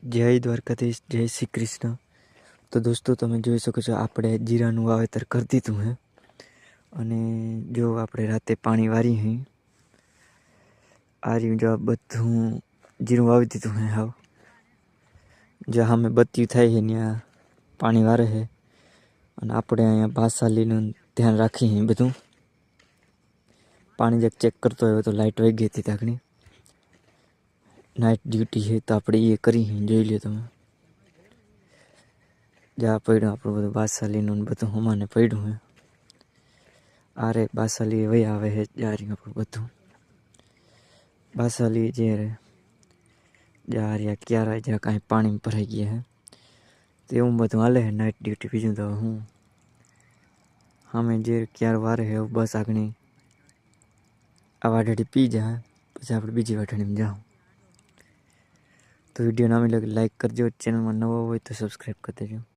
જય દ્વારકાધીશ, જય શ્રી કૃષ્ણ। તો દોસ્તો તમે જોઈ શકો છો આપણે જીરાનું વાવેતર કરી દીધું હે અને જો આપણે રાતે પાણી વારી હે આ રહ્યું જો બધું જીરું વાવી દીધું હે હાવ જ્યાં અમે બત્યું થાય છે ત્યાં પાણી વારે છે અને આપણે અહીંયા બાસાલીનું ધ્યાન રાખી બધું પાણી ચેક કરતો હોય તો લાઇટ વહી ગઈ હતી તાકણી नाइट ड्यूटी है तो આપણે એ કરી જોઈ લ્યો તમે જ્યાં પડ્યું આપણું બધું બાસાલીનું બધું હમાને પડ્યું હે આરે બાસાલી વહી આવે છે જારી આપણું બધું બાસાલી જે રે જારિયા ક્યારે જ્યાં કાંઈ પાણી ભરાઈ ગયા હે તો એવું બધું હાલે છે નાઇટ ડ્યુટી બીજું તો હું અમે જે ક્યારે વારે છે બસ આગળ આ વાઢડી પી જાય પછી આપણે બીજી વાઢડીમાં જાઉં तो वीडियो ना मिले लाइक कर दो, चैनल में नवा हो तो सब्सक्राइब कर दो।